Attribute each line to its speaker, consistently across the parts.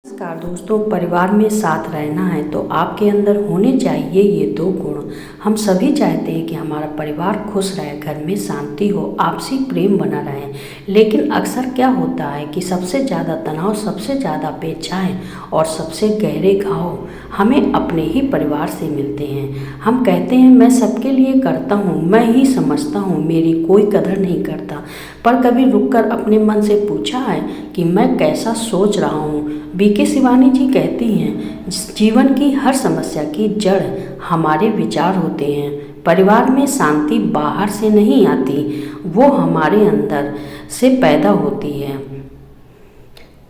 Speaker 1: नमस्कार दोस्तों, परिवार में साथ रहना है तो आपके अंदर होने चाहिए ये दो गुण। हम सभी चाहते हैं कि हमारा परिवार खुश रहे, घर में शांति हो, आपसी प्रेम बना रहे। लेकिन अक्सर क्या होता है कि सबसे ज़्यादा तनाव, सबसे ज़्यादा अपेक्षाएं और सबसे गहरे घाव हमें अपने ही परिवार से मिलते हैं। हम कहते हैं मैं सबके लिए करता हूँ, मैं ही समझता हूँ, मेरी कोई कदर नहीं करता। पर कभी रुककर अपने मन से पूछा है कि मैं कैसा सोच रहा हूँ? बीके शिवानी जी कहती हैं, जीवन की हर समस्या की जड़ हमारे विचार होते हैं। परिवार में शांति बाहर से नहीं आती, वो हमारे अंदर से पैदा होती है।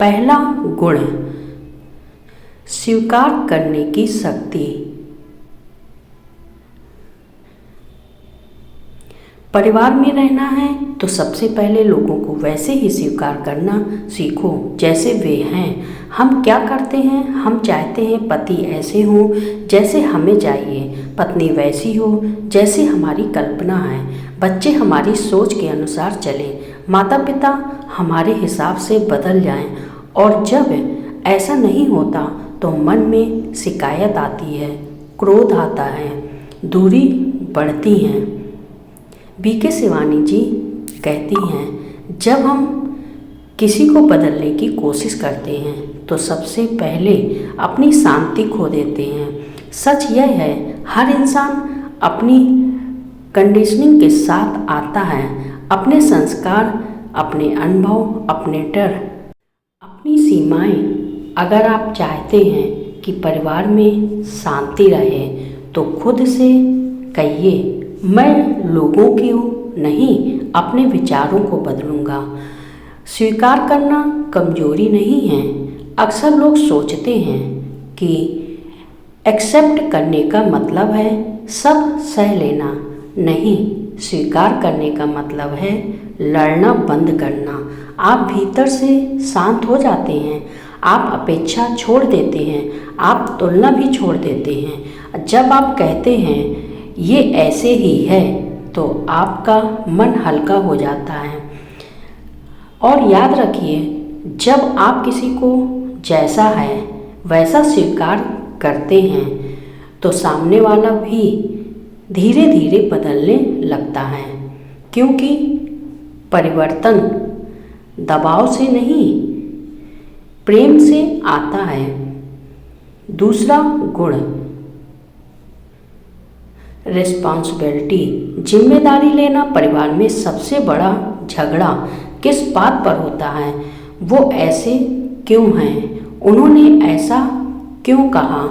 Speaker 1: पहला गुण, स्वीकार करने की शक्ति। परिवार में रहना है तो सबसे पहले लोगों को वैसे ही स्वीकार करना सीखो जैसे वे हैं। हम क्या करते हैं? हम चाहते हैं पति ऐसे हो जैसे हमें चाहिए, पत्नी वैसी हो जैसे हमारी कल्पना है, बच्चे हमारी सोच के अनुसार चले, माता पिता हमारे हिसाब से बदल जाएं। और जब ऐसा नहीं होता तो मन में शिकायत आती है, क्रोध आता है, दूरी बढ़ती है। बीके शिवानी जी कहती हैं, जब हम किसी को बदलने की कोशिश करते हैं तो सबसे पहले अपनी शांति खो देते हैं। सच यह है, हर इंसान अपनी कंडीशनिंग के साथ आता है, अपने संस्कार, अपने अनुभव, अपने डर, अपनी सीमाएं। अगर आप चाहते हैं कि परिवार में शांति रहे तो खुद से कहिए, मैं लोगों की नहीं, अपने विचारों को बदलूंगा। स्वीकार करना कमजोरी नहीं है। अक्सर लोग सोचते हैं कि एक्सेप्ट करने का मतलब है सब सह लेना। नहीं, स्वीकार करने का मतलब है लड़ना बंद करना। आप भीतर से शांत हो जाते हैं, आप अपेक्षा छोड़ देते हैं, आप तुलना भी छोड़ देते हैं। जब आप कहते हैं ये ऐसे ही है तो आपका मन हल्का हो जाता है। और याद रखिए, जब आप किसी को जैसा है वैसा स्वीकार करते हैं तो सामने वाला भी धीरे धीरे बदलने लगता है, क्योंकि परिवर्तन दबाव से नहीं, प्रेम से आता है। दूसरा गुण, रिस्पॉन्सिबिलिटी, जिम्मेदारी लेना। परिवार में सबसे बड़ा झगड़ा किस बात पर होता है? वो ऐसे क्यों हैं? उन्होंने ऐसा क्यों कहा?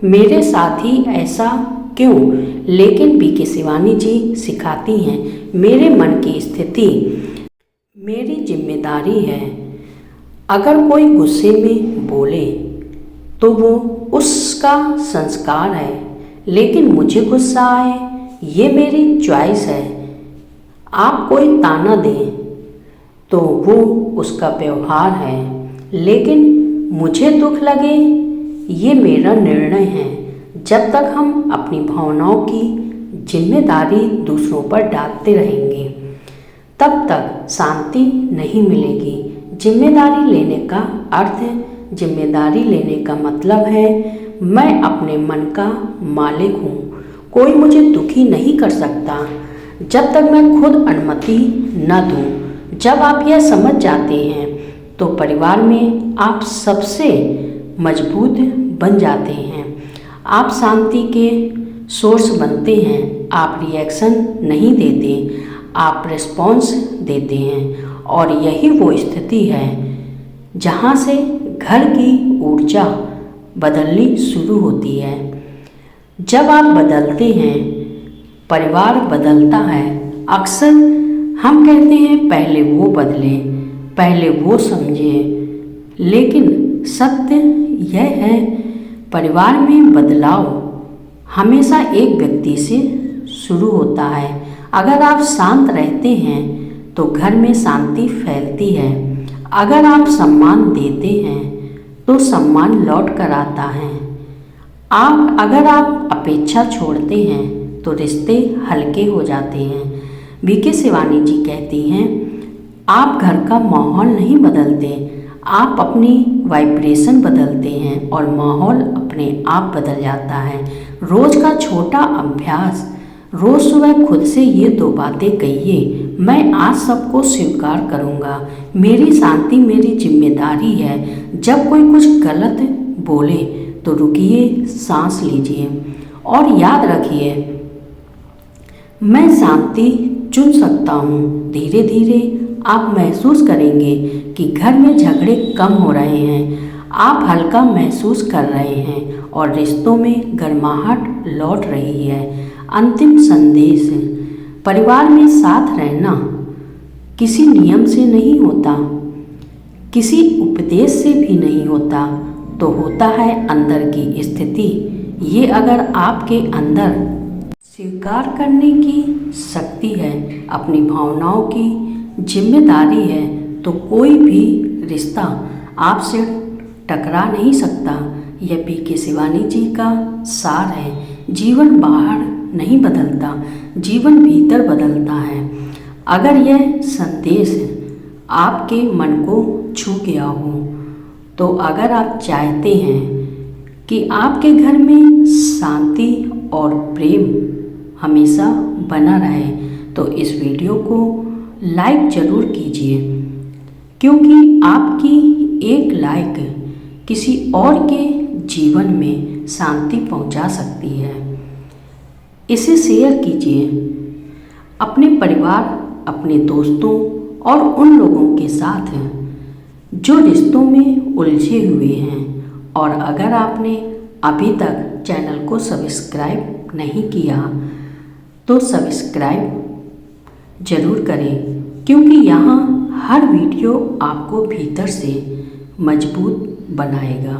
Speaker 1: मेरे साथ ही ऐसा क्यों? लेकिन बीके शिवानी जी सिखाती हैं, मेरे मन की स्थिति मेरी जिम्मेदारी है। अगर कोई गुस्से में बोले तो वो उसका संस्कार है, लेकिन मुझे गुस्सा आए ये मेरी चॉइस है। आप कोई ताना दें तो वो उसका व्यवहार है, लेकिन मुझे दुख लगे ये मेरा निर्णय है। जब तक हम अपनी भावनाओं की जिम्मेदारी दूसरों पर डालते रहेंगे तब तक शांति नहीं मिलेगी। जिम्मेदारी लेने का अर्थ, जिम्मेदारी लेने का मतलब है मैं अपने मन का मालिक हूँ, कोई मुझे दुखी नहीं कर सकता जब तक मैं खुद अनुमति न दूँ। जब आप यह समझ जाते हैं तो परिवार में आप सबसे मजबूत बन जाते हैं। आप शांति के सोर्स बनते हैं। आप रिएक्शन नहीं देते, आप रिस्पॉन्स देते हैं। और यही वो स्थिति है जहाँ से घर की ऊर्जा बदलनी शुरू होती है। जब आप बदलते हैं, परिवार बदलता है। अक्सर हम कहते हैं पहले वो बदले, पहले वो समझे, लेकिन सत्य यह है परिवार में बदलाव हमेशा एक व्यक्ति से शुरू होता है। अगर आप शांत रहते हैं तो घर में शांति फैलती है। अगर आप सम्मान देते हैं तो सम्मान लौट कर आता है। अगर आप अपेक्षा छोड़ते हैं तो रिश्ते हल्के हो जाते हैं। बीके शिवानी जी कहती हैं, आप घर का माहौल नहीं बदलते, आप अपनी वाइब्रेशन बदलते हैं और माहौल अपने आप बदल जाता है। रोज का छोटा अभ्यास, रोज सुबह खुद से ये 2 बातें कहिए, मैं आज सबको स्वीकार करूँगा, मेरी शांति मेरी जिम्मेदारी है। जब कोई कुछ गलत बोले तो रुकिए, सांस लीजिए और याद रखिए, मैं शांति चुन सकता हूँ। धीरे धीरे आप महसूस करेंगे कि घर में झगड़े कम हो रहे हैं, आप हल्का महसूस कर रहे हैं और रिश्तों में गर्माहट लौट रही है। अंतिम संदेश, परिवार में साथ रहना किसी नियम से नहीं होता, किसी उपदेश से भी नहीं होता, तो होता है अंदर की स्थिति। ये अगर आपके अंदर स्वीकार करने की शक्ति है, अपनी भावनाओं की जिम्मेदारी है, तो कोई भी रिश्ता आपसे टकरा नहीं सकता। यह पी.के. शिवानी जी का सार है। जीवन बाहर नहीं बदलता, जीवन भीतर बदलता है। अगर यह संदेश आपके मन को छू गया हो, तो अगर आप चाहते हैं कि आपके घर में शांति और प्रेम हमेशा बना रहे, तो इस वीडियो को लाइक ज़रूर कीजिए, क्योंकि आपकी एक लाइक किसी और के जीवन में शांति पहुंचा सकती है। इसे शेयर कीजिए अपने परिवार, अपने दोस्तों और उन लोगों के साथ जो रिश्तों में उलझे हुए हैं। और अगर आपने अभी तक चैनल को सब्सक्राइब नहीं किया तो सब्सक्राइब ज़रूर करें, क्योंकि यहाँ हर वीडियो आपको भीतर से मजबूत बनाएगा।